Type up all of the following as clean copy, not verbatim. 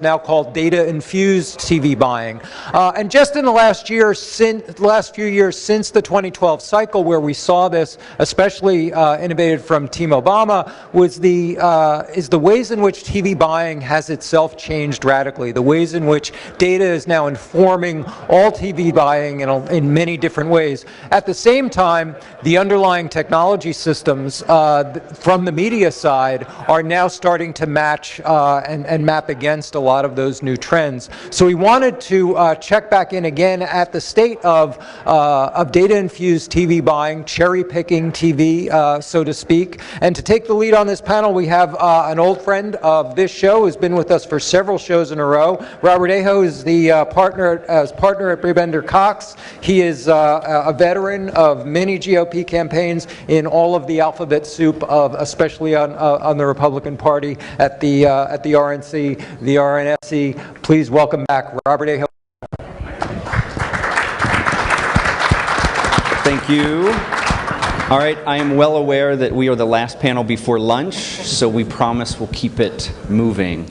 now called data-infused TV buying. And just in the last few years since the 2012 cycle, where we saw this, especially innovated from Team Obama, is the ways in which TV buying has itself changed radically. The ways in which data is now informing all TV buying in many different ways. At the same time, the underlying technology systems from the media side are now starting to match and map against a lot of those new trends. So we wanted to check back in again at the state of data-infused TV buying, cherry-picking TV, so to speak. And to take the lead on this panel, we have an old friend of this show who's been with us for several shows in a row. Robert Aho is the partner at Prebender Cox. He is a veteran of many GOP campaigns in all of the alphabet soup of, especially on the Republican Party at the RNC, the RNFC. Please welcome back Robert Aho. Thank you. All right, I am well aware that we are the last panel before lunch, so we promise we'll keep it moving.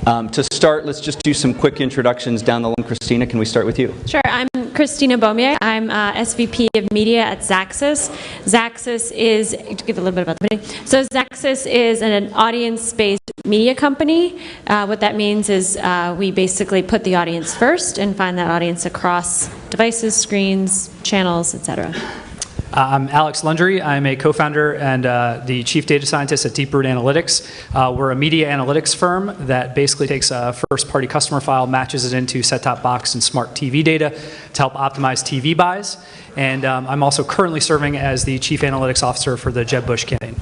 To start, let's just do some quick introductions down the line. Christina, can we start with you? Sure. I'm Christina Beaumier. I'm SVP of Media at Xaxis. Xaxis is, to give a little bit about the company, so Xaxis is an audience-based media company. What that means is we basically put the audience first and find that audience across devices, screens, channels, etc. I'm Alex Lundry. I'm a co-founder and the chief data scientist at Deep Root Analytics. We're a media analytics firm that basically takes a first-party customer file, matches it into set-top box and smart TV data to help optimize TV buys. And I'm also currently serving as the chief analytics officer for the Jeb Bush campaign.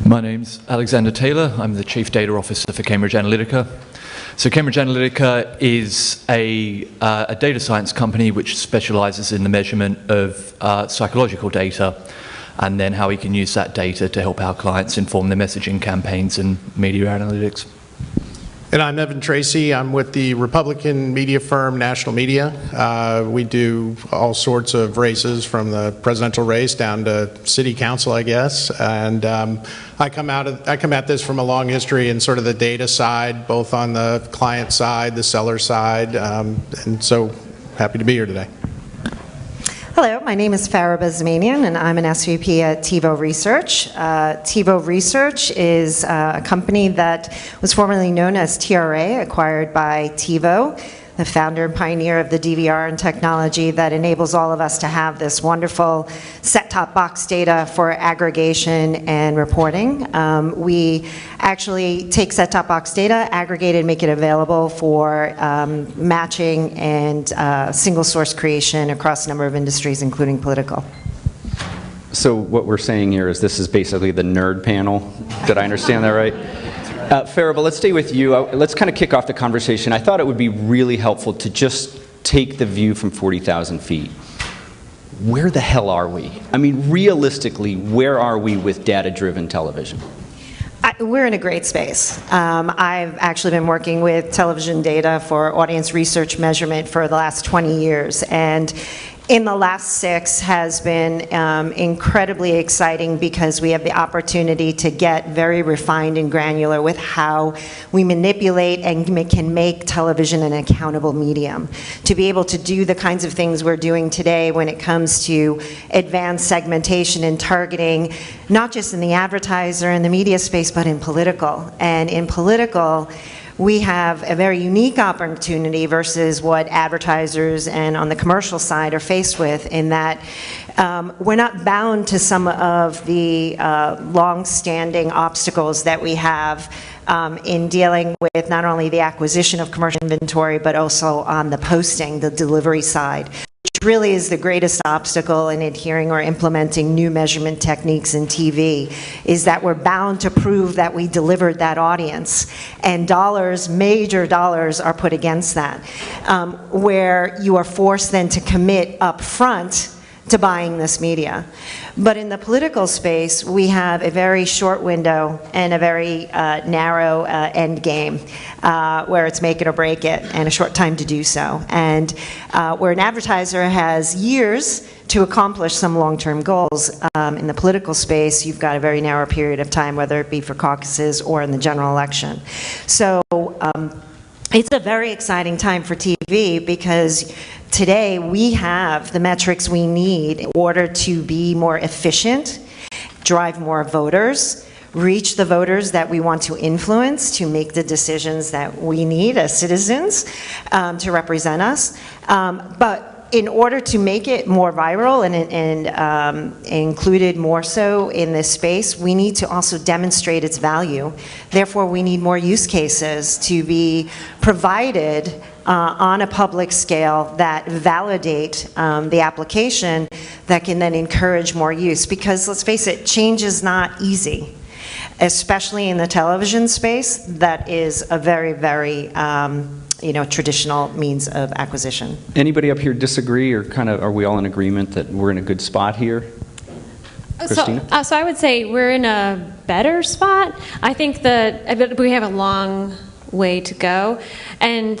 My name's Alexander Taylor. I'm the chief data officer for Cambridge Analytica. So Cambridge Analytica is a data science company which specializes in the measurement of psychological data and then how we can use that data to help our clients inform their messaging campaigns and media analytics. And I'm Evan Tracy. I'm with the Republican media firm National Media. We do all sorts of races, from the presidential race down to city council, I guess. And I come at this from a long history in sort of the data side, both on the client side, the seller side, and so happy to be here today. Hello, my name is Farah Bazmanian, and I'm an SVP at TiVo Research. TiVo Research is a company that was formerly known as TRA, acquired by TiVo, the founder and pioneer of the DVR and technology that enables all of us to have this wonderful set-top box data for aggregation and reporting. We actually take set-top box data, aggregate it, and make it available for matching and single source creation across a number of industries, including political. So what we're saying here is this is basically the nerd panel. Did I understand that right? Farah, but let's stay with you. Let's kind of kick off the conversation. I thought it would be really helpful to just take the view from 40,000 feet. Where the hell are we? I mean, realistically, where are we with data-driven television? We're in a great space. I've actually been working with television data for audience research measurement for the last 20 years. And in the last 6 has been incredibly exciting because we have the opportunity to get very refined and granular with how we manipulate and can make television an accountable medium. To be able to do the kinds of things we're doing today when it comes to advanced segmentation and targeting, not just in the advertiser and the media space, but in political. And in political, we have a very unique opportunity versus what advertisers and on the commercial side are faced with, in that we're not bound to some of the long-standing obstacles that we have in dealing with not only the acquisition of commercial inventory, but also on the posting, the delivery side, which really is the greatest obstacle in adhering or implementing new measurement techniques in TV, is that we're bound to prove that we delivered that audience. And dollars, major dollars, are put against that, where you are forced then to commit up front to buying this media. But in the political space, we have a very short window and a very narrow end game, where it's make it or break it, and a short time to do so. And where an advertiser has years to accomplish some long-term goals, in the political space, you've got a very narrow period of time, whether it be for caucuses or in the general election. So it's a very exciting time for TV because today we have the metrics we need in order to be more efficient, drive more voters, reach the voters that we want to influence to make the decisions that we need as citizens to represent us. But in order to make it more viral and included more so in this space, we need to also demonstrate its value. Therefore, we need more use cases to be provided on a public scale that validate the application that can then encourage more use. Because let's face it, change is not easy, especially in the television space. That is a very, very traditional means of acquisition. Anybody up here disagree, or kind of are we all in agreement that we're in a good spot here? Christina? So I would say we're in a better spot. I think that we have a long way to go, and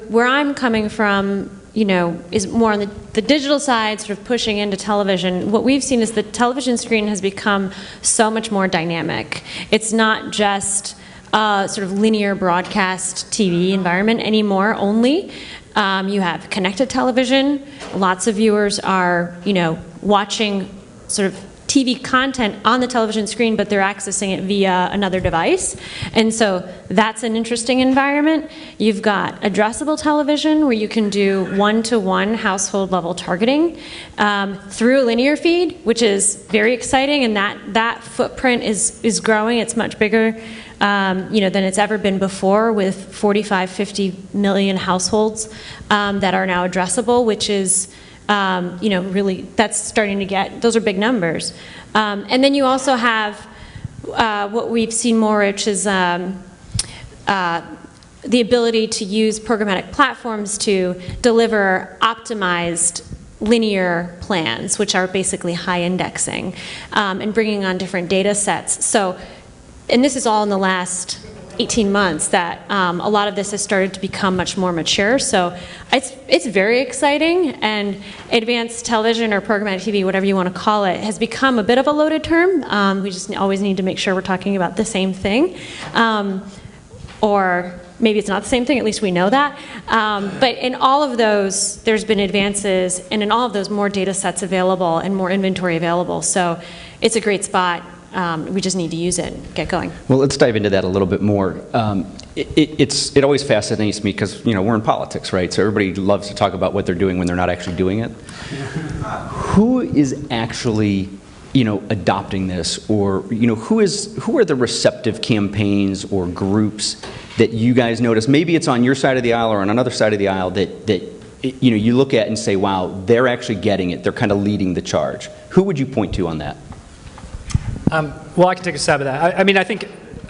where I'm coming from, is more on the digital side, sort of pushing into television. What we've seen is the television screen has become so much more dynamic. It's not just sort of linear broadcast TV environment anymore only. You have connected television. Lots of viewers are, watching sort of TV content on the television screen, but they're accessing it via another device. And so that's an interesting environment. You've got addressable television, where you can do one-to-one household level targeting through a linear feed, which is very exciting, and that footprint is growing. It's much bigger than it's ever been before, with 45, 50 million households that are now addressable, which is really, that's starting to get, those are big numbers. And then you also have what we've seen more, which is the ability to use programmatic platforms to deliver optimized linear plans, which are basically high indexing, and bringing on different data sets. So, and this is all in the last 18 months that a lot of this has started to become much more mature. So it's very exciting, and advanced television or programmatic TV, whatever you want to call it, has become a bit of a loaded term. We just always need to make sure we're talking about the same thing. Or maybe it's not the same thing, at least we know that. But in all of those, there's been advances, and in all of those, more data sets available and more inventory available. So it's a great spot. We just need to use it and get going. Well, let's dive into that a little bit more. It always fascinates me because, we're in politics, right? So everybody loves to talk about what they're doing when they're not actually doing it. Who is actually, adopting this, or, who are the receptive campaigns or groups that you guys notice? Maybe it's on your side of the aisle or on another side of the aisle that you look at and say, wow, they're actually getting it. They're kind of leading the charge. Who would you point to on that? Well, I can take a stab at that. I mean, I think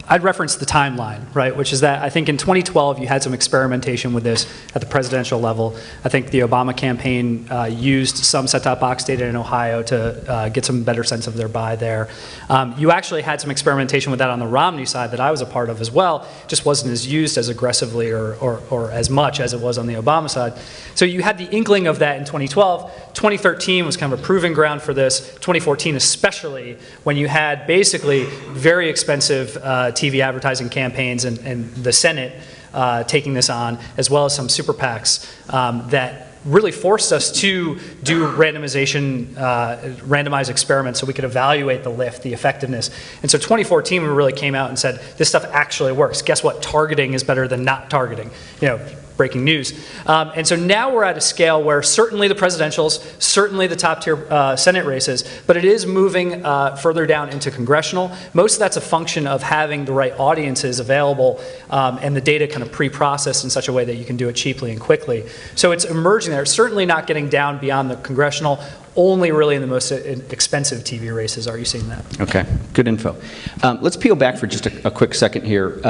I'd reference the timeline, right, which is that I think in 2012 you had some experimentation with this at the presidential level. I think the Obama campaign used some set-top box data in Ohio to get some better sense of their buy there. You actually had some experimentation with that on the Romney side that I was a part of as well. Just wasn't as used as aggressively or as much as it was on the Obama side. So you had the inkling of that in 2012. 2013 was kind of a proving ground for this. 2014 especially, when you had basically very expensive TV advertising campaigns and the Senate taking this on, as well as some super PACs that really forced us to do randomized experiments so we could evaluate the lift, the effectiveness. And so 2014 we really came out and said, this stuff actually works. Guess what? Targeting is better than not targeting. Breaking news. And so now we're at a scale where certainly the presidentials, certainly the top tier Senate races, but it is moving further down into congressional. Most of that's a function of having the right audiences available and the data kind of pre-processed in such a way that you can do it cheaply and quickly. So it's emerging there. It's certainly not getting down beyond the congressional. Only really in the most expensive TV races are you seeing that. Okay, good info. Let's peel back for just a quick second here.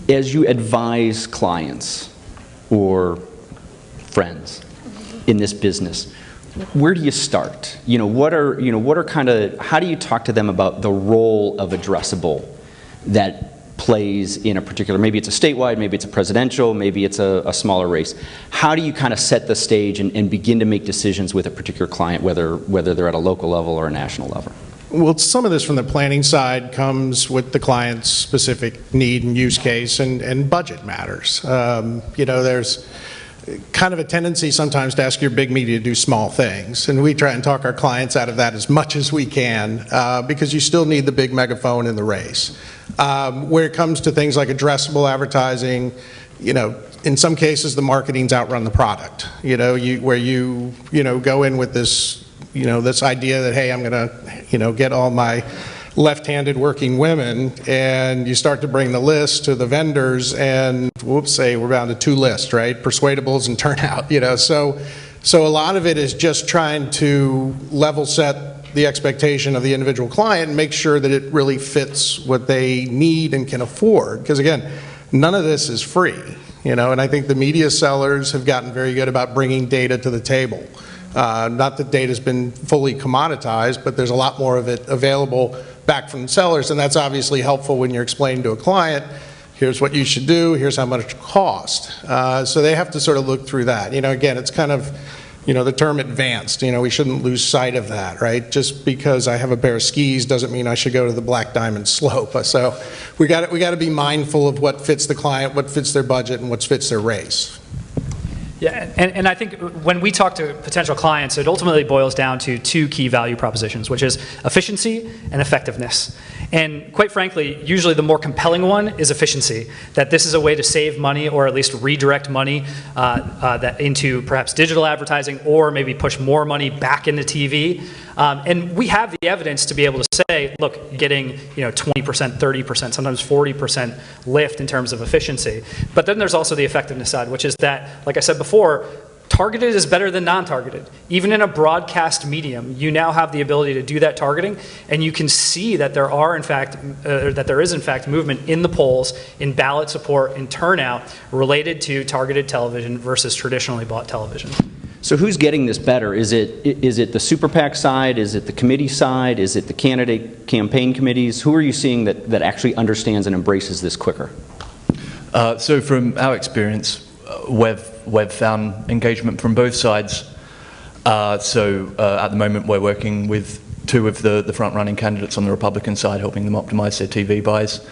As you advise clients or friends in this business, where do you start? What are kind of, how do you talk to them about the role of addressable that plays in a particular, maybe it's a statewide, maybe it's a presidential, maybe it's a smaller race. How do you kind of set the stage and begin to make decisions with a particular client, whether they're at a local level or a national level? Well, some of this from the planning side comes with the client's specific need and use case, and budget matters. You know, there's kind of a tendency sometimes to ask your big media to do small things, and we try and talk our clients out of that as much as we can, because you still need the big megaphone in the race. Where it comes to things like addressable advertising, you know, in some cases the marketing's outrun the product. You know, where you go in with this, you know, this idea that, hey, I'm going to, you know, get all my left-handed working women, and you start to bring the list to the vendors, and whoops, say we're down to 2 lists, right? Persuadables and turnout, you know. So a lot of it is just trying to level set the expectation of the individual client and make sure that it really fits what they need and can afford. Because again, none of this is free, you know, and I think the media sellers have gotten very good about bringing data to the table. Not that data's been fully commoditized, but there's a lot more of it available back from sellers, and that's obviously helpful when you're explaining to a client, here's what you should do, here's how much it costs. So they have to sort of look through that. You know, again, it's kind of, you know, the term advanced, you know, we shouldn't lose sight of that, right? Just because I have a pair of skis doesn't mean I should go to the Black Diamond Slope. So we got to be mindful of what fits the client, what fits their budget, and what fits their race. Yeah, and I think when we talk to potential clients, it ultimately boils down to 2 key value propositions, which is efficiency and effectiveness. And quite frankly, usually the more compelling one is efficiency, that this is a way to save money or at least redirect money that into perhaps digital advertising, or maybe push more money back into TV. And we have the evidence to be able to say, look, getting 20%, 30%, sometimes 40% lift in terms of efficiency. But then there's also the effectiveness side, which is that, like I said before, targeted is better than non-targeted. Even in a broadcast medium, you now have the ability to do that targeting, and you can see that there is in fact movement in the polls, in ballot support, in turnout related to targeted television versus traditionally bought television. So who's getting this better? Is it the super PAC side? Is it the committee side? Is it the candidate campaign committees? Who are you seeing that actually understands and embraces this quicker? So from our experience, we've found engagement from both sides. At the moment we're working with 2 of the front-running candidates on the Republican side, helping them optimize their TV buys.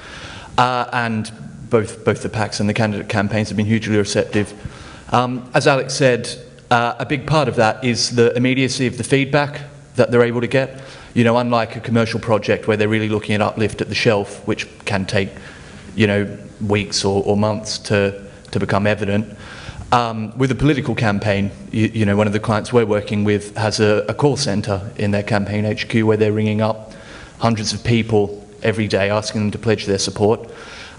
And both the PACs and the candidate campaigns have been hugely receptive. As Alex said, a big part of that is the immediacy of the feedback that they're able to get. You know, unlike a commercial project where they're really looking at uplift at the shelf, which can take, you know, weeks or months to become evident. With a political campaign, you know, one of the clients we're working with has a call center in their campaign HQ where they're ringing up hundreds of people every day asking them to pledge their support.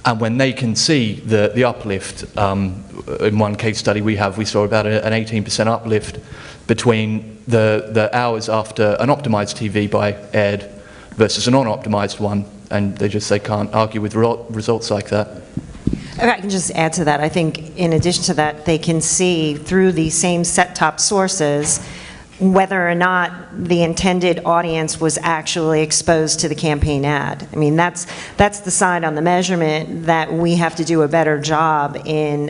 And when they can see the uplift, in one case study we saw about an 18% uplift between the hours after an optimized TV buy aired versus a non-optimized one, and they can't argue with results like that. If I can just add to that, I think in addition to that, they can see through the same set-top sources whether or not the intended audience was actually exposed to the campaign ad. I mean, that's the side on the measurement that we have to do a better job in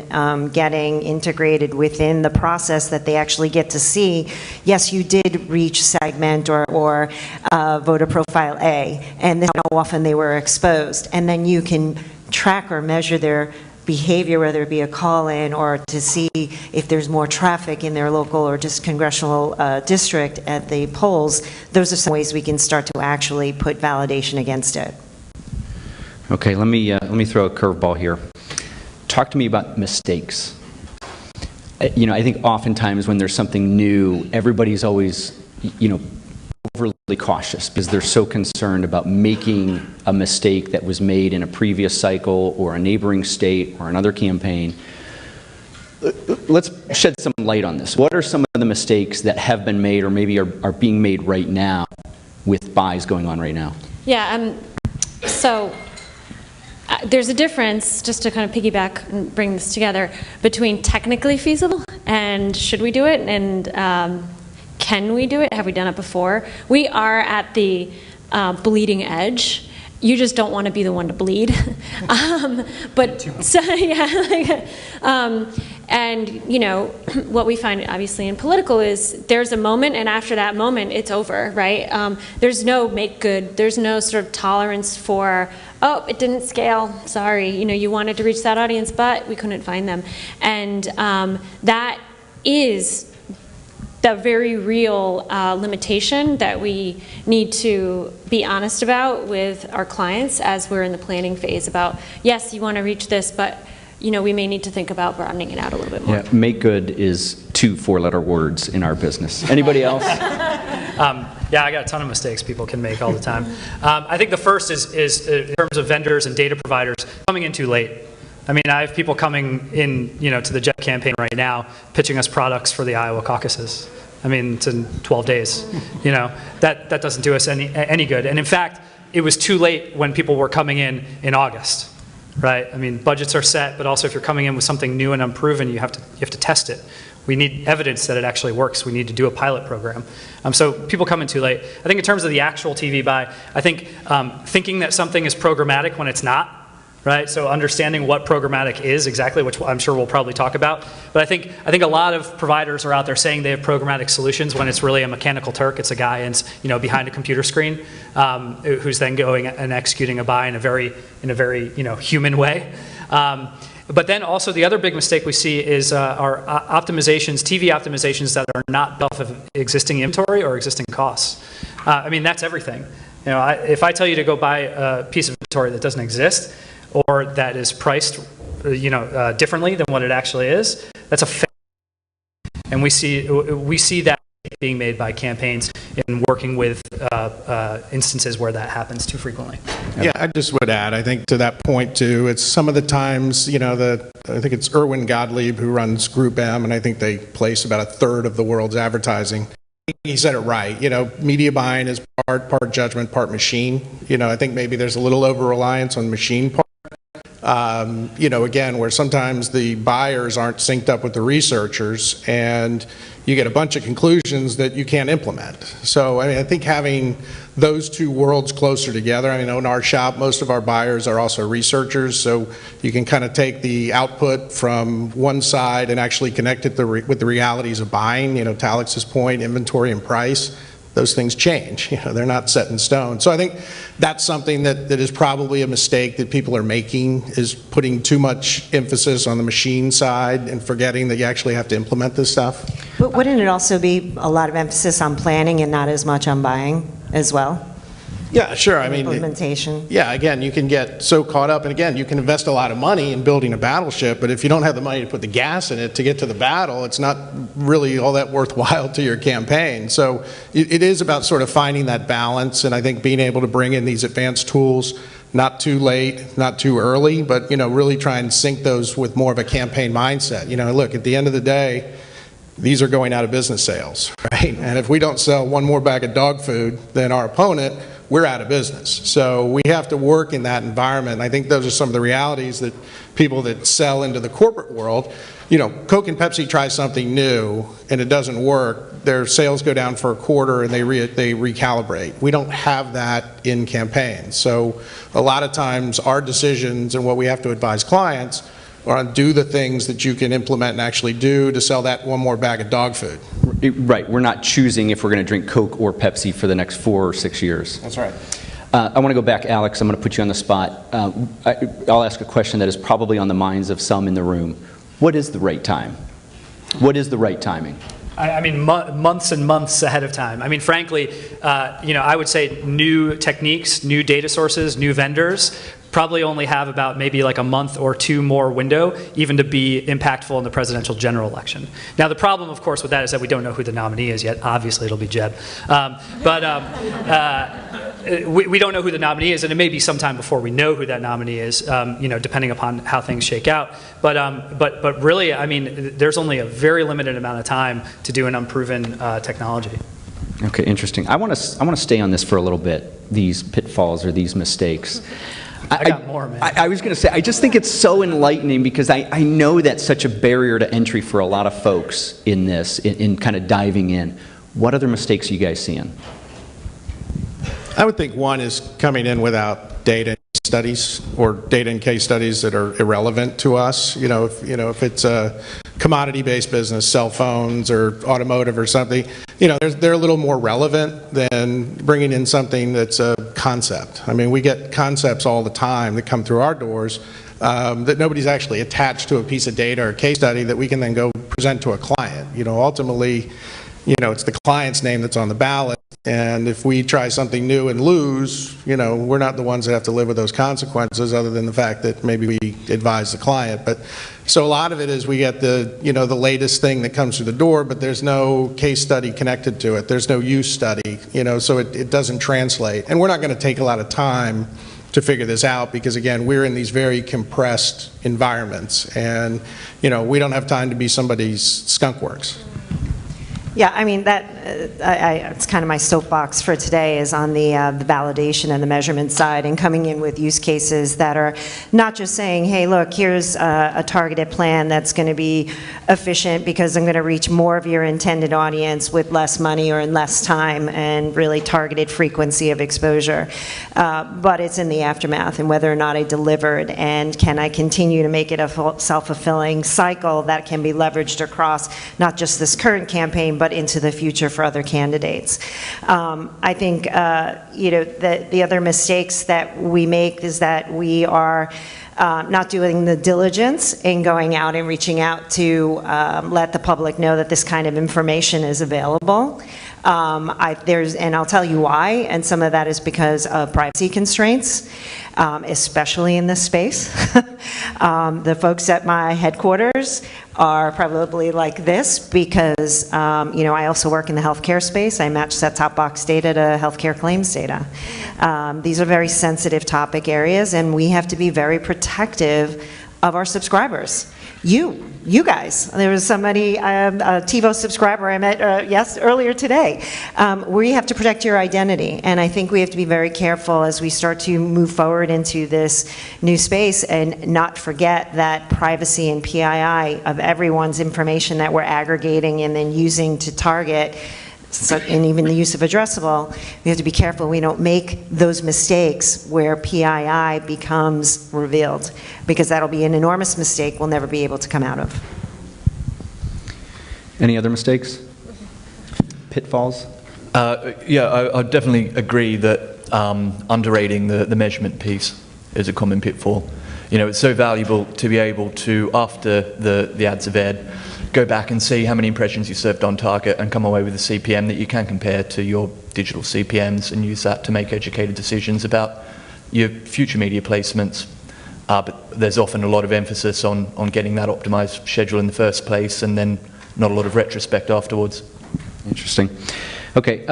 getting integrated within the process, that they actually get to see, yes, you did reach segment or voter profile A, and then how often they were exposed. And then you can track or measure their behavior, whether it be a call-in or to see if there's more traffic in their local or just congressional district at the polls. Those are some ways we can start to actually put validation against it. Okay, let me throw a curveball here. Talk to me about mistakes. You know, I think oftentimes when there's something new, everybody's always, you know, overly cautious because they're so concerned about making a mistake that was made in a previous cycle or a neighboring state or another campaign. Let's shed some light on this. What are some of the mistakes that have been made or maybe are being made right now with buys going on right now? Yeah, there's a difference, just to kind of piggyback and bring this together, between technically feasible and should we do it, and can we do it? Have we done it before? We are at the bleeding edge. You just don't want to be the one to bleed. And, you know, what we find obviously in political is there's a moment, and after that moment, it's over, right? There's no make good. There's no sort of tolerance for, oh, it didn't scale. Sorry, you know, you wanted to reach that audience, but we couldn't find them. And that is the very real limitation that we need to be honest about with our clients as we're in the planning phase about, yes, you want to reach this, but you know, we may need to think about broadening it out a little bit more. Yeah, make good is 2 four-letter words in our business. Anybody else? Yeah, I got a ton of mistakes people can make all the time. I think the first is in terms of vendors and data providers coming in too late. I mean, I have people coming in, you know, to the JEP campaign right now, pitching us products for the Iowa caucuses. I mean, it's in 12 days. You know, that doesn't do us any good. And in fact, it was too late when people were coming in August. Right? I mean, budgets are set, but also if you're coming in with something new and unproven, you have to test it. We need evidence that it actually works. We need to do a pilot program. So people come in too late. I think in terms of the actual TV buy, I think thinking that something is programmatic when it's not, right? So understanding what programmatic is exactly, which I'm sure we'll probably talk about. But I think a lot of providers are out there saying they have programmatic solutions when it's really a mechanical Turk. It's a guy behind a computer screen who's then going and executing a buy in a very human way. But then also the other big mistake we see is our optimizations, TV optimizations that are not built off of existing inventory or existing costs. I mean, that's everything. You know, if I tell you to go buy a piece of inventory that doesn't exist, or that is priced, differently than what it actually is, that's a fail. And we see that being made by campaigns in working with instances where that happens too frequently. Yeah, I just would add, I think to that point too, it's some of the times, you know, I think it's Erwin Gottlieb who runs Group M, and I think they place about 1/3 of the world's advertising. He said it right. You know, media buying is part judgment, part machine. You know, I think maybe there's a little over-reliance on machine part. You know, again, where sometimes the buyers aren't synced up with the researchers, and you get a bunch of conclusions that you can't implement. So, I mean, I think having those two worlds closer together, I mean, in our shop, most of our buyers are also researchers, so you can kind of take the output from one side and actually connect it with the realities of buying, you know, to Alex's point, inventory and price. Those things change, you know, they're not set in stone. So I think that's something that is probably a mistake that people are making, is putting too much emphasis on the machine side and forgetting that you actually have to implement this stuff. But wouldn't it also be a lot of emphasis on planning and not as much on buying as well? Yeah, sure. I mean, implementation. Yeah, again, you can get so caught up, and again, you can invest a lot of money in building a battleship, but if you don't have the money to put the gas in it to get to the battle, it's not really all that worthwhile to your campaign. So it is about sort of finding that balance, and I think being able to bring in these advanced tools, not too late, not too early, but, you know, really try and sync those with more of a campaign mindset. You know, look, at the end of the day, these are going out of business sales, right? And if we don't sell one more bag of dog food than our opponent, we're out of business. So we have to work in that environment. And I think those are some of the realities that people that sell into the corporate world, you know, Coke and Pepsi try something new and it doesn't work, their sales go down for a quarter and they recalibrate. We don't have that in campaigns. So a lot of times our decisions and what we have to advise clients are on do the things that you can implement and actually do to sell that one more bag of dog food. Right, we're not choosing if we're going to drink Coke or Pepsi for the next 4 or 6 years. That's right. I want to go back, Alex, I'm going to put you on the spot. I'll ask a question that is probably on the minds of some in the room. What is the right time? What is the right timing? I mean, months and months ahead of time. I mean, frankly, you know, I would say new techniques, new data sources, new vendors probably only have about maybe like a month or 2 more window even to be impactful in the presidential general election. Now, the problem, of course, with that is that we don't know who the nominee is yet. Obviously, it'll be Jeb. We don't know who the nominee is, and it may be sometime before we know who that nominee is, you know, depending upon how things shake out. But really, I mean, there's only a very limited amount of time to do an unproven technology. Okay, interesting. I want to stay on this for a little bit, these pitfalls or these mistakes. I got more, man. I was going to say, I just think it's so enlightening because I know that's such a barrier to entry for a lot of folks in this, in kind of diving in. What other mistakes are you guys seeing? I would think one is coming in without data studies or data and case studies that are irrelevant to us. You know, if it's a commodity-based business, cell phones or automotive or something, you know, they're a little more relevant than bringing in something that's a concept. I mean, we get concepts all the time that come through our doors that nobody's actually attached to a piece of data or case study that we can then go present to a client. You know, ultimately, you know, it's the client's name that's on the ballot, and if we try something new and lose, you know, we're not the ones that have to live with those consequences, other than the fact that maybe we advise the client. But so a lot of it is we get the, you know, the latest thing that comes through the door, but there's no case study connected to it. There's no use study, you know, so it doesn't translate. And we're not going to take a lot of time to figure this out, because again, we're in these very compressed environments, and you know, we don't have time to be somebody's skunkworks. Yeah, I mean, it's kind of my soapbox for today is on the validation and the measurement side, and coming in with use cases that are not just saying, hey, look, here's a targeted plan that's going to be efficient because I'm going to reach more of your intended audience with less money or in less time, and really targeted frequency of exposure. But it's in the aftermath and whether or not I delivered, and can I continue to make it a self-fulfilling cycle that can be leveraged across not just this current campaign, but into the future for other candidates. I think you know, the other mistakes that we make is that we are not doing the diligence in going out and reaching out to let the public know that this kind of information is available. And I'll tell you why, and some of that is because of privacy constraints, especially in this space. The folks at my headquarters are probably like this because, you know, I also work in the healthcare space. I match set-top box data to healthcare claims data. These are very sensitive topic areas, and we have to be very protective of our subscribers. You guys. There was somebody, a TiVo subscriber I met earlier today. We have to protect your identity, and I think we have to be very careful as we start to move forward into this new space, and not forget that privacy and PII of everyone's information that we're aggregating and then using to target. So, and even the use of addressable, we have to be careful we don't make those mistakes where PII becomes revealed, because that'll be an enormous mistake we'll never be able to come out of. Any other mistakes? Pitfalls? Yeah, I definitely agree that underrating the measurement piece is a common pitfall. You know, it's so valuable to be able to, after the ads have aired, go back and see how many impressions you served on target and come away with a CPM that you can compare to your digital CPMs, and use that to make educated decisions about your future media placements. But there's often a lot of emphasis on getting that optimized schedule in the first place, and then not a lot of retrospect afterwards. Interesting. Okay,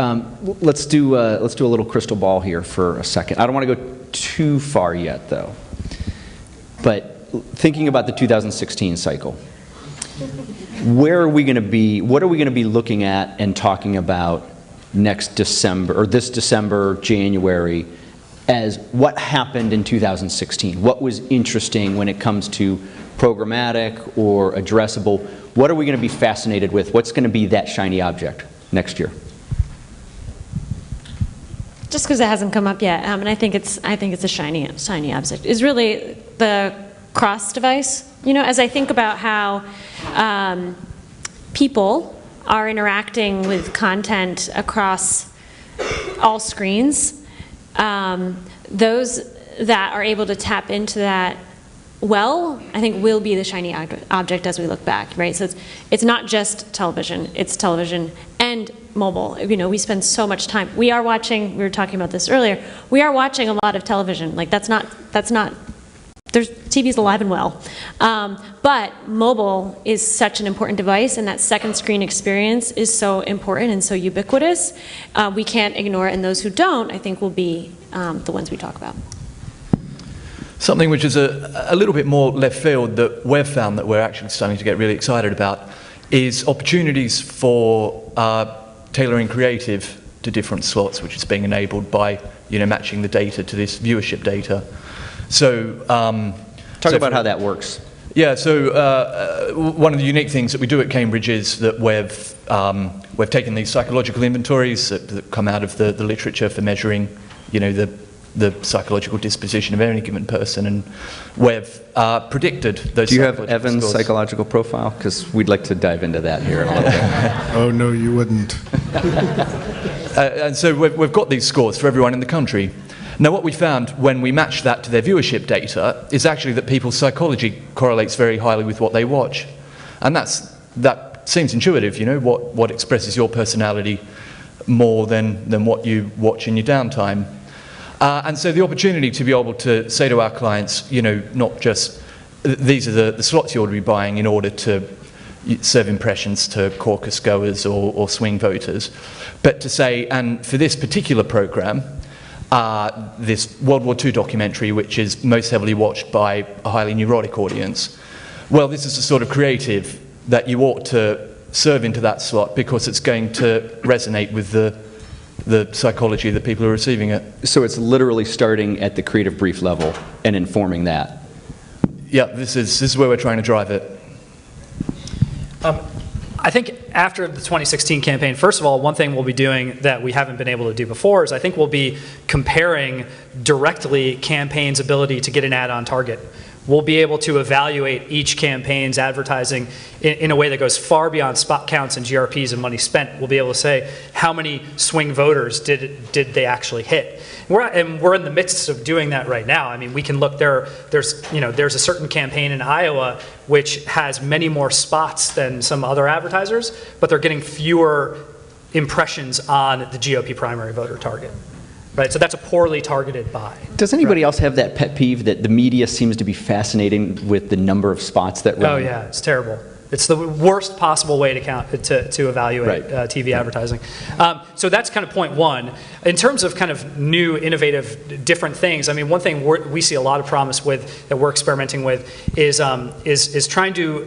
let's do a little crystal ball here for a second. I don't want to go too far yet, though. But thinking about the 2016 cycle, where are we going to be? What are we going to be looking at and talking about next December, or this December, January, as what happened in 2016? What was interesting when it comes to programmatic or addressable? What are we going to be fascinated with? What's going to be that shiny object next year? Just because it hasn't come up yet, and I think it's a shiny object, is really the cross device. You know, as I think about how people are interacting with content across all screens, those that are able to tap into that well, I think will be the shiny object as we look back, right? So it's not just television, it's television and mobile. You know, we spend so much time. We are watching, we were talking about this earlier, we are watching a lot of television. Like that's not, there's TV's alive and well. But mobile is such an important device, and that second screen experience is so important and so ubiquitous. We can't ignore it, and those who don't, I think, will be the ones we talk about. Something which is a little bit more left field that we've found that we're actually starting to get really excited about is opportunities for tailoring creative to different slots, which is being enabled by, you know, matching the data to this viewership data. So talk about how that works. Yeah, so one of the unique things that we do at Cambridge is that we've taken these psychological inventories that come out of the literature for measuring, you know, the the psychological disposition of any given person, and we've predicted those. Do you have Evan's psychological profile? Because we'd like to dive into that here in a little bit. Oh, no, you wouldn't. And so we've got these scores for everyone in the country. Now, what we found when we matched that to their viewership data is actually that people's psychology correlates very highly with what they watch. And that seems intuitive, you know, what expresses your personality more than what you watch in your downtime. And so the opportunity to be able to say to our clients, you know, not just these are the slots you ought to be buying in order to serve impressions to caucus goers or swing voters, but to say, and for this particular program, this World War II documentary, which is most heavily watched by a highly neurotic audience, well, this is the sort of creative that you ought to serve into that slot because it's going to resonate with the psychology of the people who are receiving it. So it's literally starting at the creative brief level and informing that. Yeah, this is where we're trying to drive it. I think after the 2016 campaign, first of all, one thing we'll be doing that we haven't been able to do before is I think we'll be comparing directly campaigns' ability to get an ad on target. We'll be able to evaluate each campaign's advertising in a way that goes far beyond spot counts and GRPs and money spent. We'll be able to say how many swing voters did they actually hit. And we're in the midst of doing that right now. I mean, we can look there's a certain campaign in Iowa which has many more spots than some other advertisers, but they're getting fewer impressions on the GOP primary voter target. Right, so that's a poorly targeted buy. Does anybody else have that pet peeve that the media seems to be fascinating with the number of spots that run? Oh yeah, it's terrible. It's the worst possible way to evaluate right. TV advertising. So that's kind of point one. In terms of kind of new, innovative, different things, I mean, one thing we see a lot of promise with that we're experimenting with is trying to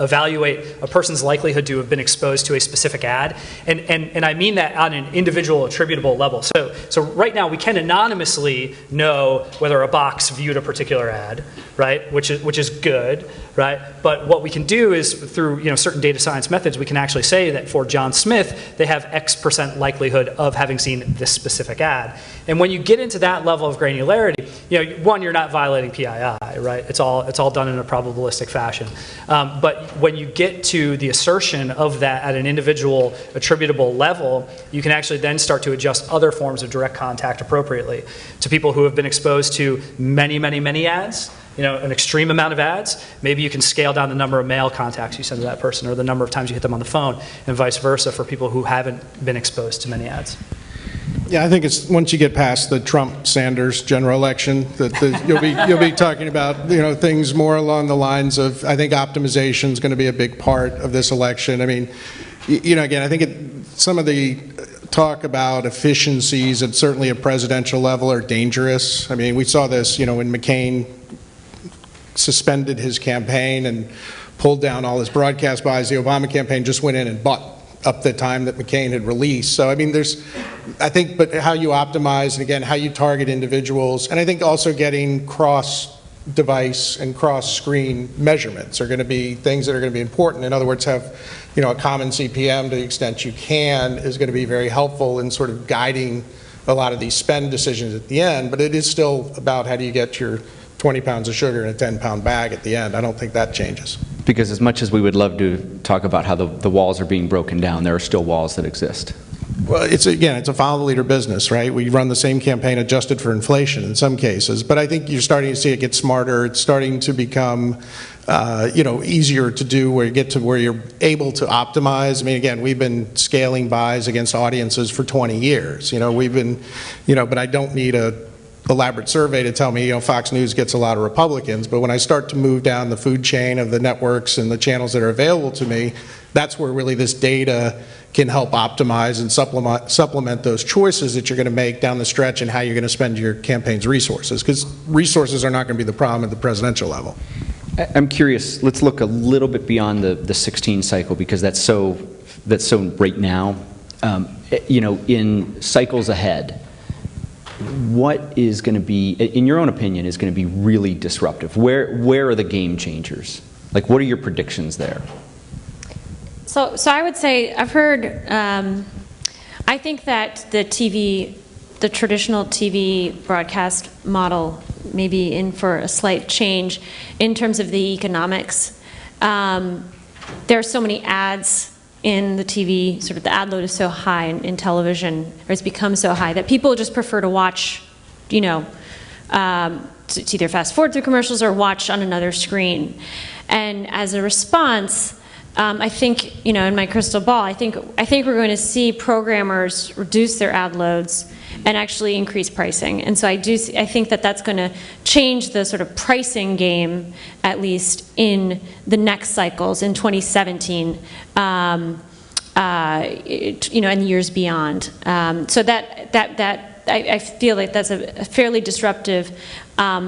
evaluate a person's likelihood to have been exposed to a specific ad, and I mean that on an individual attributable level. So right now we can anonymously know whether a box viewed a particular ad, right, which is good, right? But what we can do is through certain data science methods, we can actually say that for John Smith, they have X% likelihood of having seen this specific ad. And when you get into that level of granularity, one, you're not violating PII, right? It's all done in a probabilistic fashion. But when you get to the assertion of that at an individual attributable level, you can actually then start to adjust other forms of direct contact appropriately to people who have been exposed to many, many, many ads. An extreme amount of ads, maybe you can scale down the number of mail contacts you send to that person or the number of times you hit them on the phone, and vice versa for people who haven't been exposed to many ads. Yeah, I think it's once you get past the Trump-Sanders general election that you'll be talking about things more along the lines of, I think optimization is going to be a big part of this election. I mean, again, I think some of the talk about efficiencies at certainly a presidential level are dangerous. I mean, we saw this, when McCain suspended his campaign and pulled down all his broadcast buys. The Obama campaign just went in and bought up the time that McCain had released. So, I mean, but how you optimize, and again, how you target individuals, and I think also getting cross-device and cross-screen measurements are going to be things that are going to be important. In other words, have, a common CPM to the extent you can is going to be very helpful in sort of guiding a lot of these spend decisions at the end, but it is still about how do you get your 20 pounds of sugar in a 10-pound bag at the end. I don't think that changes. Because as much as we would love to talk about how the walls are being broken down, there are still walls that exist. Well, it's a follow the leader business, right? We run the same campaign adjusted for inflation in some cases, but I think you're starting to see it get smarter. It's starting to become easier to do where you get to where you're able to optimize. I mean, again, we've been scaling buys against audiences for 20 years. We've been, but I don't need a elaborate survey to tell me, Fox News gets a lot of Republicans, but when I start to move down the food chain of the networks and the channels that are available to me, that's where really this data can help optimize and supplement those choices that you're going to make down the stretch and how you're going to spend your campaign's resources, because resources are not going to be the problem at the presidential level. I'm curious, let's look a little bit beyond the 16 cycle, because that's so right now. In cycles ahead, what is going to be, in your own opinion, is going to be really disruptive? Where are the game changers? Like, what are your predictions there? So I would say, I've heard, I think that the the traditional TV broadcast model may be in for a slight change in terms of the economics. There are so many ads in the TV, sort of the ad load is so high in television, or it's become so high, that people just prefer to watch, you know, to either fast forward through commercials or watch on another screen. And as a response, I think, you know, in my crystal ball, I think we're going to see programmers reduce their ad loads and actually increase pricing. And so I think that that's going to change the sort of pricing game, at least in the next cycles in 2017, you know, and years beyond. So I feel like that's a fairly disruptive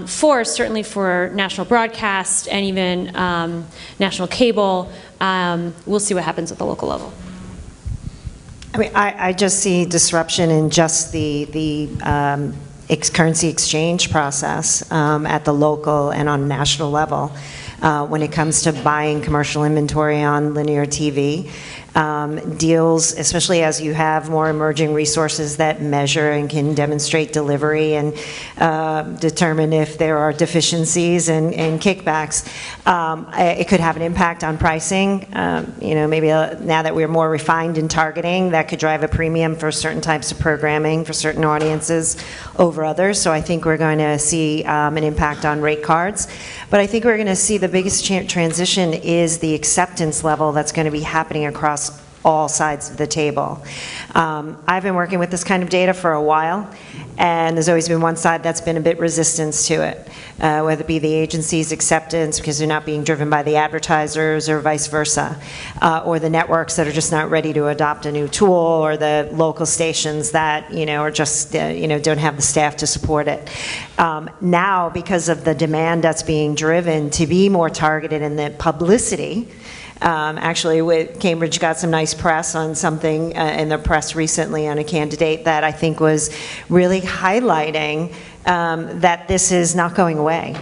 force, certainly for national broadcast and even national cable. We'll see what happens at the local level. I mean, I just see disruption in just the currency exchange process at the local and on national level when it comes to buying commercial inventory on linear TV. Deals, especially as you have more emerging resources that measure and can demonstrate delivery and determine if there are deficiencies and kickbacks, it could have an impact on pricing. You know, maybe now that we're more refined in targeting, that could drive a premium for certain types of programming for certain audiences over others. So I think we're going to see an impact on rate cards. But I think we're going to see the biggest transition is the acceptance level that's going to be happening across all sides of the table. I've been working with this kind of data for a while, and there's always been one side that's been a bit resistant to it, whether it be the agency's acceptance because they're not being driven by the advertisers or vice versa, or the networks that are just not ready to adopt a new tool, or the local stations that, you know, are just, you know, don't have the staff to support it. Now, because of the demand that's being driven to be more targeted in the publicity, actually, Cambridge got some nice press on something in the press recently on a candidate that I think was really highlighting that this is not going away.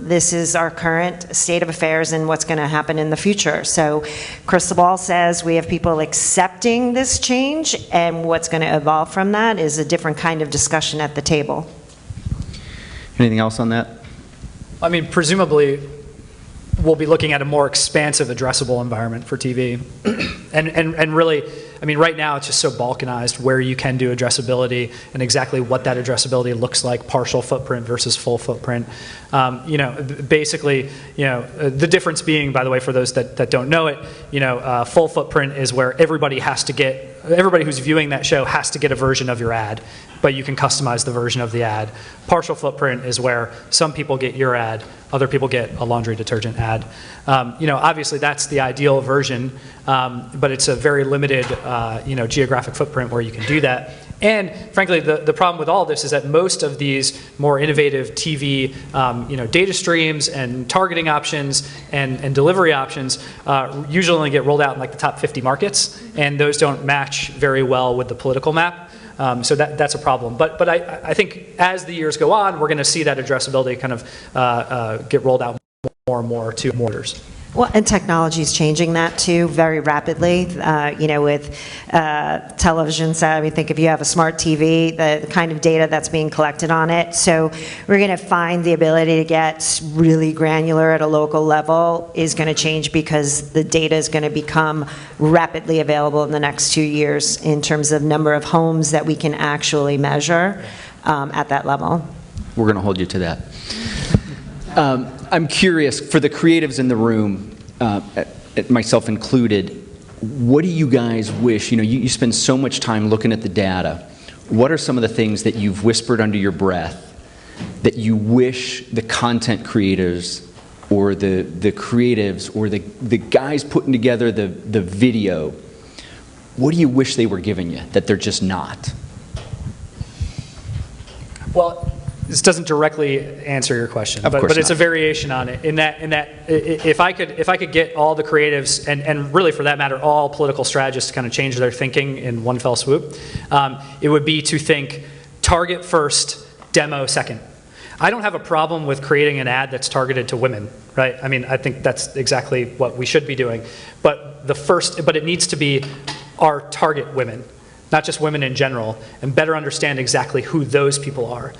This is our current state of affairs and what's going to happen in the future. So crystal ball says we have people accepting this change, and what's going to evolve from that is a different kind of discussion at the table. Anything else on that? I mean, presumably, we'll be looking at a more expansive addressable environment for TV. and really, I mean, right now it's just so balkanized where you can do addressability and exactly what that addressability looks like, partial footprint versus full footprint. You know, basically, you know, the difference being, by the way, for those that don't know it, you know, full footprint is where everybody who's viewing that show has to get a version of your ad, but you can customize the version of the ad. Partial footprint is where some people get your ad, other people get a laundry detergent ad. You know, obviously that's the ideal version, but it's a very limited, you know, geographic footprint where you can do that. And frankly, the problem with all this is that most of these more innovative TV, you know, data streams and targeting options and delivery options usually only get rolled out in like the top 50 markets, and those don't match very well with the political map. So that's a problem. But I think as the years go on, we're going to see that addressability kind of get rolled out more and more to more orders. Well, and technology is changing that too very rapidly. You know, with television set, I mean, think if you have a smart TV, the kind of data that's being collected on it. So we're going to find the ability to get really granular at a local level is going to change because the data is going to become rapidly available in the next 2 years in terms of number of homes that we can actually measure at that level. We're going to hold you to that. I'm curious, for the creatives in the room, myself included, what do you guys wish, you know, you spend so much time looking at the data, what are some of the things that you've whispered under your breath that you wish the content creators or the creatives or the guys putting together the video, what do you wish they were giving you that they're just not? Well, this doesn't directly answer your question, but it's a variation on it. In that, if I could get all the creatives and really, for that matter, all political strategists to kind of change their thinking in one fell swoop, it would be to think target first, demo second. I don't have a problem with creating an ad that's targeted to women, right? I mean, I think that's exactly what we should be doing. But it needs to be our target women. not just women in general, and better understand exactly who those people are.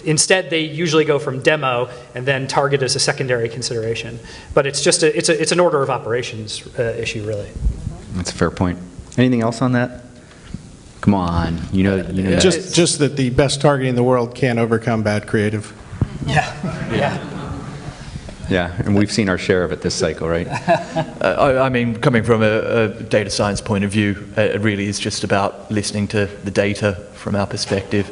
Instead, they usually go from demo and then target as a secondary consideration. But it's just it's an order of operations issue, really. That's a fair point. Anything else on that? Come on, you know. Just that the best targeting in the world can't overcome bad creative. Yeah, and we've seen our share of it this cycle, right? I mean, coming from a data science point of view, it really is just about listening to the data from our perspective.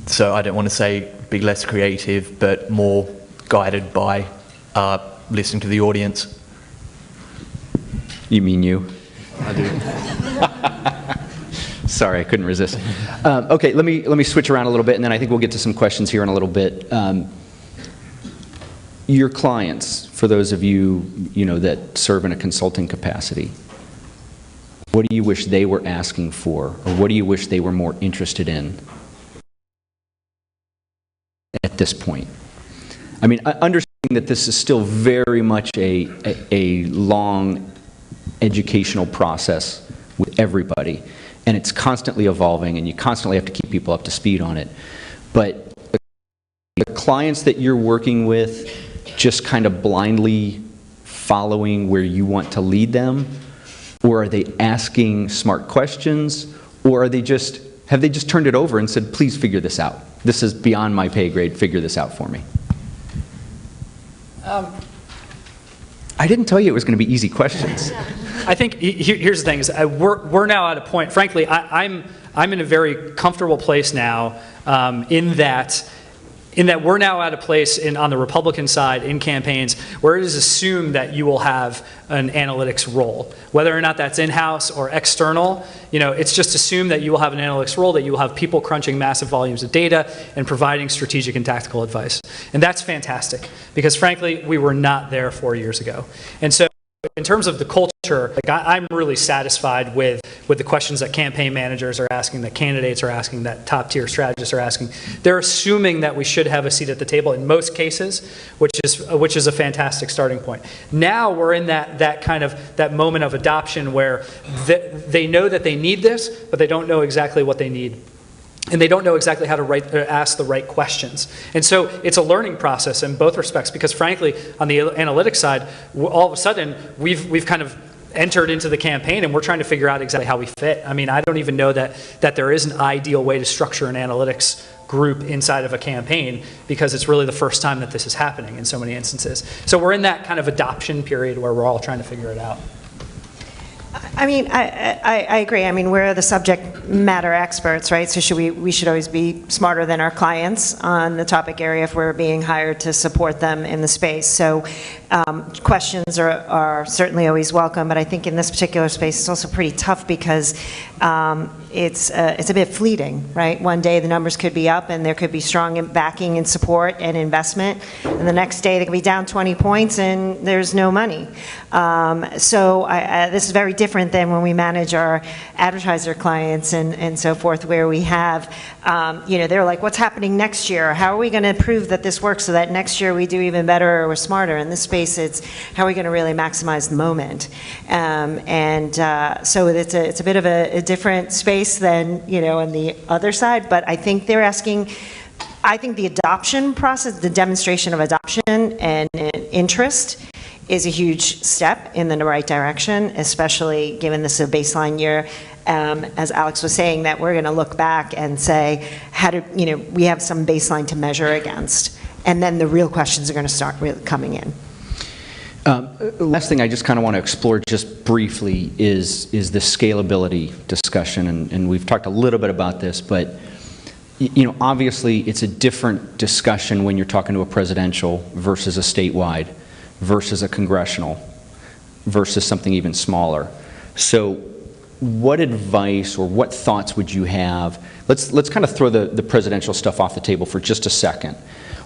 So I don't want to say be less creative, but more guided by listening to the audience. You mean you? I do. Sorry, I couldn't resist. Okay, let me switch around a little bit, and then I think we'll get to some questions here in a little bit. Your clients, for those of you, that serve in a consulting capacity, what do you wish they were asking for, or what do you wish they were more interested in at this point? I mean, understanding that this is still very much a long educational process with everybody, and it's constantly evolving, and you constantly have to keep people up to speed on it. But the clients that you're working with, just kind of blindly following where you want to lead them, or are they asking smart questions, or have they just turned it over and said, please figure this out? This is beyond my pay grade, figure this out for me. I didn't tell you it was going to be easy questions. I think here's the thing: is we're now at a point. Frankly, I'm in a very comfortable place now, in that we're now at a place on the Republican side in campaigns where it is assumed that you will have an analytics role, whether or not that's in-house or external. It's just assumed that you will have an analytics role, that you will have people crunching massive volumes of data and providing strategic and tactical advice, and that's fantastic because frankly we were not there 4 years ago. And so in terms of the culture, I'm really satisfied with the questions that campaign managers are asking, that candidates are asking, that top-tier strategists are asking. They're assuming that we should have a seat at the table in most cases, which is a fantastic starting point. Now we're in that moment of adoption where they know that they need this, but they don't know exactly what they need. And they don't know exactly how to ask the right questions. And so it's a learning process in both respects because frankly, on the analytics side, all of a sudden, we've kind of entered into the campaign and we're trying to figure out exactly how we fit. I mean, I don't even know that there is an ideal way to structure an analytics group inside of a campaign because it's really the first time that this is happening in so many instances. So we're in that kind of adoption period where we're all trying to figure it out. I mean, I agree. I mean, we're the subject matter experts, right? So we should always be smarter than our clients on the topic area if we're being hired to support them in the space. So questions are certainly always welcome, but I think in this particular space it's also pretty tough because it's a bit fleeting, right? One day the numbers could be up and there could be strong backing and support and investment, and the next day they could be down 20 points and there's no money. So this is very different than when we manage our advertiser clients and so forth, where we have, they're like, what's happening next year? How are we going to prove that this works so that next year we do even better or we're smarter? In this space, it's how are we going to really maximize the moment? So it's a bit of a different space than, on the other side, but I think they're asking, I think the adoption process, the demonstration of adoption and interest is a huge step in the right direction, especially given this is a baseline year. As Alex was saying, that we're going to look back and say, we have some baseline to measure against, and then the real questions are going to start really coming in. Last thing I just kind of want to explore just briefly is the scalability discussion, and we've talked a little bit about this, but obviously it's a different discussion when you're talking to a presidential versus a statewide versus a congressional versus something even smaller. So what advice or what thoughts would you have? Let's kind of throw the presidential stuff off the table for just a second.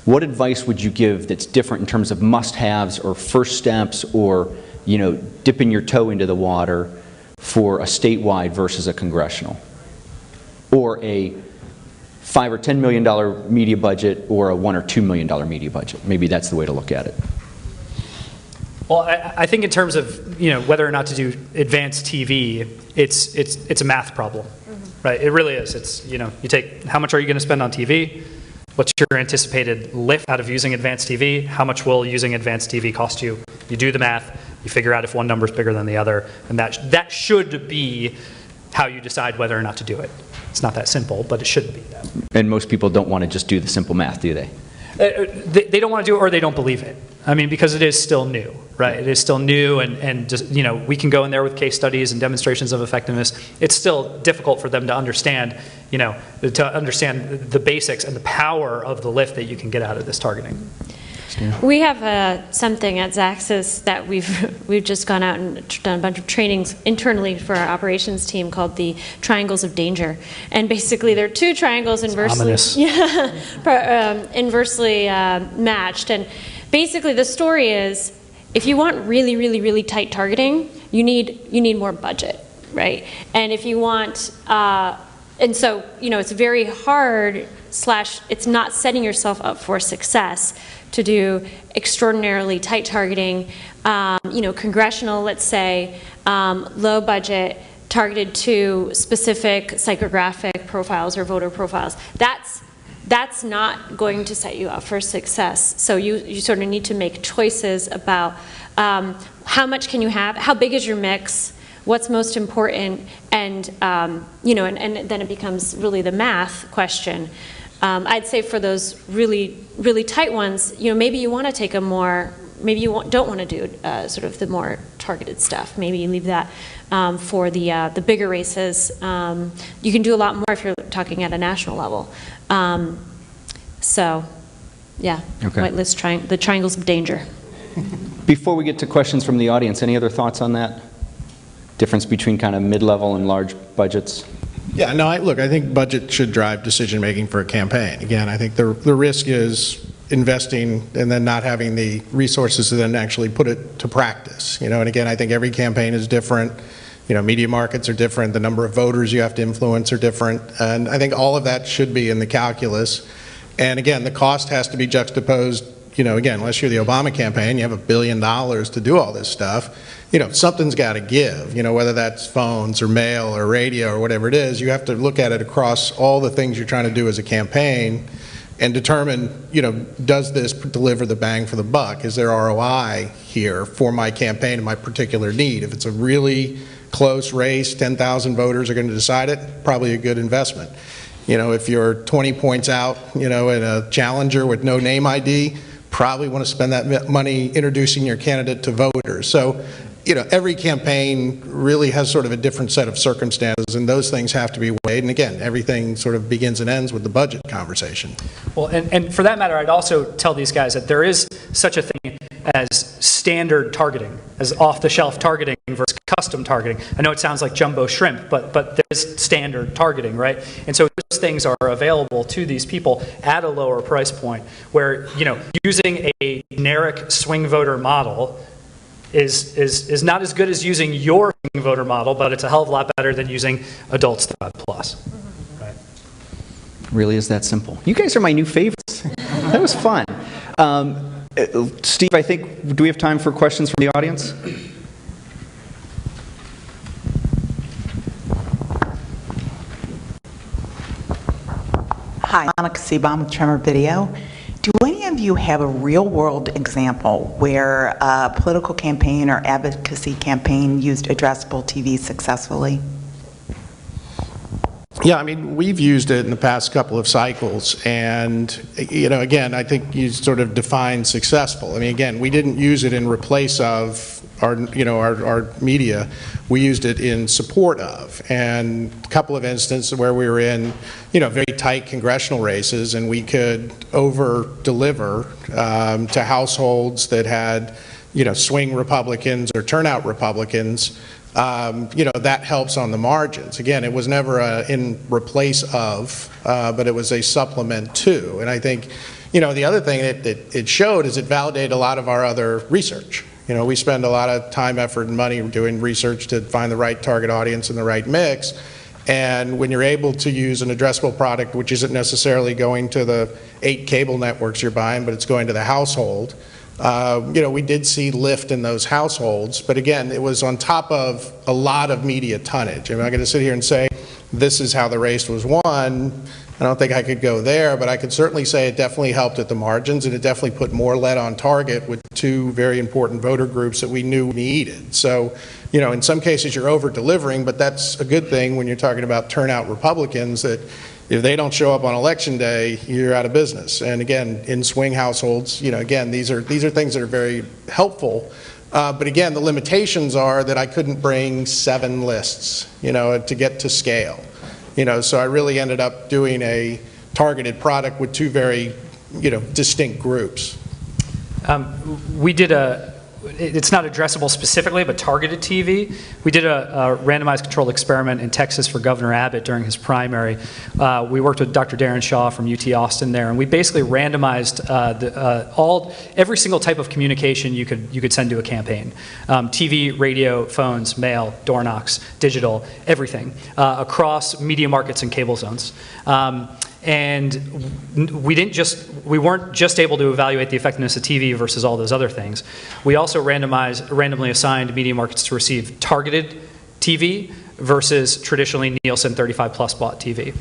What advice would you give that's different in terms of must-haves or first steps or, dipping your toe into the water for a statewide versus a congressional? Or a $5 or $10 million media budget or a $1 or $2 million media budget? Maybe that's the way to look at it. Well, I think in terms of whether or not to do advanced TV, it's a math problem, right? It really is. It's you take how much are you going to spend on TV? What's your anticipated lift out of using advanced TV? How much will using advanced TV cost you? You do the math. You figure out if one number is bigger than the other, and that should be how you decide whether or not to do it. It's not that simple, but it should be that. And most people don't want to just do the simple math, do they? They don't want to do it, or they don't believe it. I mean, because it is still new, right? It is still new, and just, we can go in there with case studies and demonstrations of effectiveness. It's still difficult for them to understand, the basics and the power of the lift that you can get out of this targeting. We have something at Xaxis that we've just gone out and done a bunch of trainings internally for our operations team called the triangles of danger. And basically, there are two triangles inversely, inversely matched. And basically, the story is, if you want really, really, really tight targeting, you need more budget, right? And if you want, and so it's very hard / it's not setting yourself up for success to do extraordinarily tight targeting, congressional, let's say, low budget, targeted to specific psychographic profiles or voter profiles. That's not going to set you up for success. So you sort of need to make choices about how much can you have, how big is your mix, what's most important, and and then it becomes really the math question. I'd say for those really, really tight ones, maybe you want to take a more, maybe you don't want to do sort of the more targeted stuff. Maybe you leave that for the bigger races. You can do a lot more if you're talking at a national level. So, yeah, okay. Whitelist the triangles of danger. Before we get to questions from the audience, any other thoughts on that? Difference between kind of mid-level and large budgets? Yeah, no, I think budget should drive decision-making for a campaign. Again, I think the risk is investing and then not having the resources to then actually put it to practice. And again, I think every campaign is different. Media markets are different. The number of voters you have to influence are different. And I think all of that should be in the calculus. And again, the cost has to be juxtaposed. Again, unless you're the Obama campaign, you have $1 billion to do all this stuff. Something's got to give, whether that's phones or mail or radio or whatever it is. You have to look at it across all the things you're trying to do as a campaign and determine, does this deliver the bang for the buck? Is there ROI here for my campaign and my particular need? If it's a really close race, 10,000 voters are going to decide it, probably a good investment. If you're 20 points out, in a challenger with no name ID, probably want to spend that money introducing your candidate to voters. So, every campaign really has sort of a different set of circumstances, and those things have to be weighed. And again, everything sort of begins and ends with the budget conversation. Well, and for that matter, I'd also tell these guys that there is such a thing as standard targeting, as off-the-shelf targeting versus custom targeting. I know it sounds like jumbo shrimp, but there's standard targeting, right? And so those things are available to these people at a lower price point where, using a generic swing voter model is not as good as using your swing voter model, but it's a hell of a lot better than using Adults Plus. Right. Really is that simple. You guys are my new favorites. That was fun. Steve, I think, do we have time for questions from the audience? Hi, Monica Seabaum with Tremor Video. Do any of you have a real-world example where a political campaign or advocacy campaign used addressable TV successfully? Yeah, I mean, we've used it in the past couple of cycles, and, again, I think you sort of define successful. I mean, again, we didn't use it in replace of our media. We used it in support of, and a couple of instances where we were in, very tight congressional races, and we could over-deliver to households that had, swing Republicans or turnout Republicans. That helps on the margins. Again, it was never in replace of, but it was a supplement to. And I think, the other thing it showed is it validated a lot of our other research. We spend a lot of time, effort, and money doing research to find the right target audience and the right mix. And when you're able to use an addressable product, which isn't necessarily going to the 8 cable networks you're buying, but it's going to the household, we did see lift in those households, but again, it was on top of a lot of media tonnage. I'm not going to sit here and say this is how the race was won. I don't think I could go there, but I could certainly say it definitely helped at the margins, and it definitely put more lead on target with two very important voter groups that we knew we needed. So, in some cases you're over-delivering, but that's a good thing when you're talking about turnout Republicans, that if they don't show up on election day, you're out of business. And again, in swing households, again, these are things that are very helpful. But again, the limitations are that I couldn't bring 7 lists, to get to scale. So I really ended up doing a targeted product with 2 very, distinct groups. We did it's not addressable specifically, but targeted TV. We did a randomized controlled experiment in Texas for Governor Abbott during his primary. We worked with Dr. Darren Shaw from UT Austin there, and we basically randomized every single type of communication you could send to a campaign. TV, radio, phones, mail, door knocks, digital, everything, across media markets and cable zones. And we weren't just able to evaluate the effectiveness of TV versus all those other things. We also randomly assigned media markets to receive targeted TV versus traditionally Nielsen 35 plus bought TV.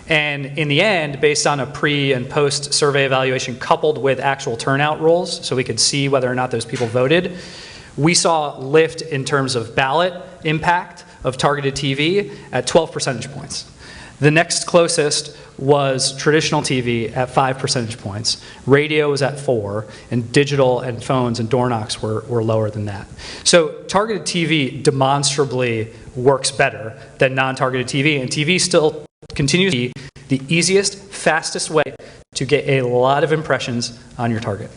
And in the end, based on a pre and post survey evaluation coupled with actual turnout rolls, so we could see whether or not those people voted, we saw lift in terms of ballot impact of targeted TV at 12 percentage points. The next closest was traditional TV at 5 percentage points. Radio was at 4, and digital and phones and door knocks were lower than that. So targeted TV demonstrably works better than non-targeted TV, and TV still continues to be the easiest, fastest way to get a lot of impressions on your target.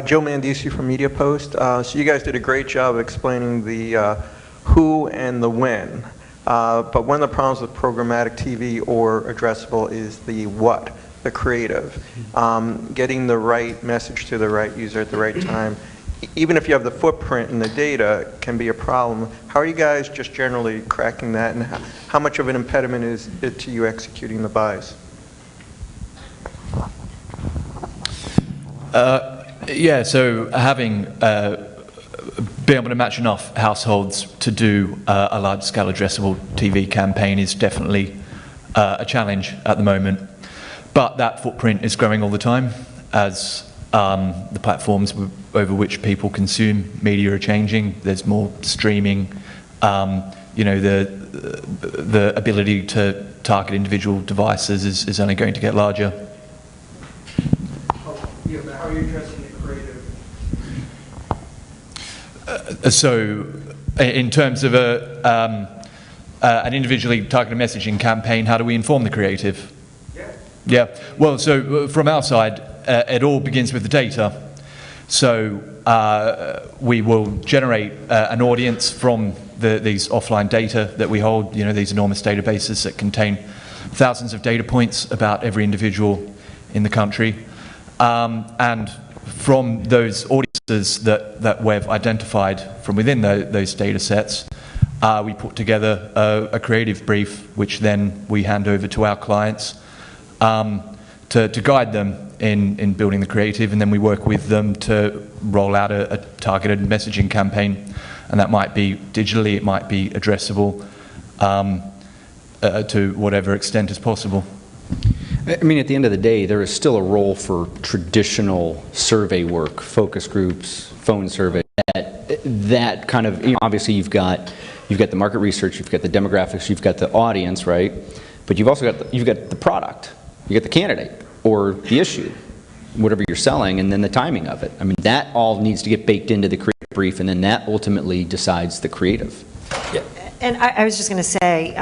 Joe Mandisi from Media Post. So you guys did a great job explaining the who and the when. But one of the problems with programmatic TV or addressable is the what, the creative. Getting the right message to the right user at the right time. Even if you have the footprint and the data, can be a problem. How are you guys just generally cracking that, and how much of an impediment is it to you executing the buys? Yeah, so having being able to match enough households to do a large-scale addressable TV campaign is definitely a challenge at the moment. But that footprint is growing all the time as the platforms over which people consume media are changing. There's more streaming. The ability to target individual devices is only going to get larger. Yeah, but how are you addressing the creative? So, in terms of an individually targeted messaging campaign, how do we inform the creative? Yeah. Well, so from our side, it all begins with the data. So we will generate an audience from these offline data that we hold. These enormous databases that contain thousands of data points about every individual in the country, and from those audiences that we've identified from within those data sets, we put together a creative brief, which then we hand over to our clients to guide them in building the creative, and then we work with them to roll out a targeted messaging campaign. And that might be digitally, it might be addressable to whatever extent is possible. I mean, at the end of the day, there is still a role for traditional survey work, focus groups, phone survey. That kind of, obviously you've got the market research, you've got the demographics, you've got the audience, right? But you've also got the product, you got the candidate or the issue, whatever you're selling, and then the timing of it. I mean, that all needs to get baked into the creative brief, and then that ultimately decides the creative. And I was just going to say,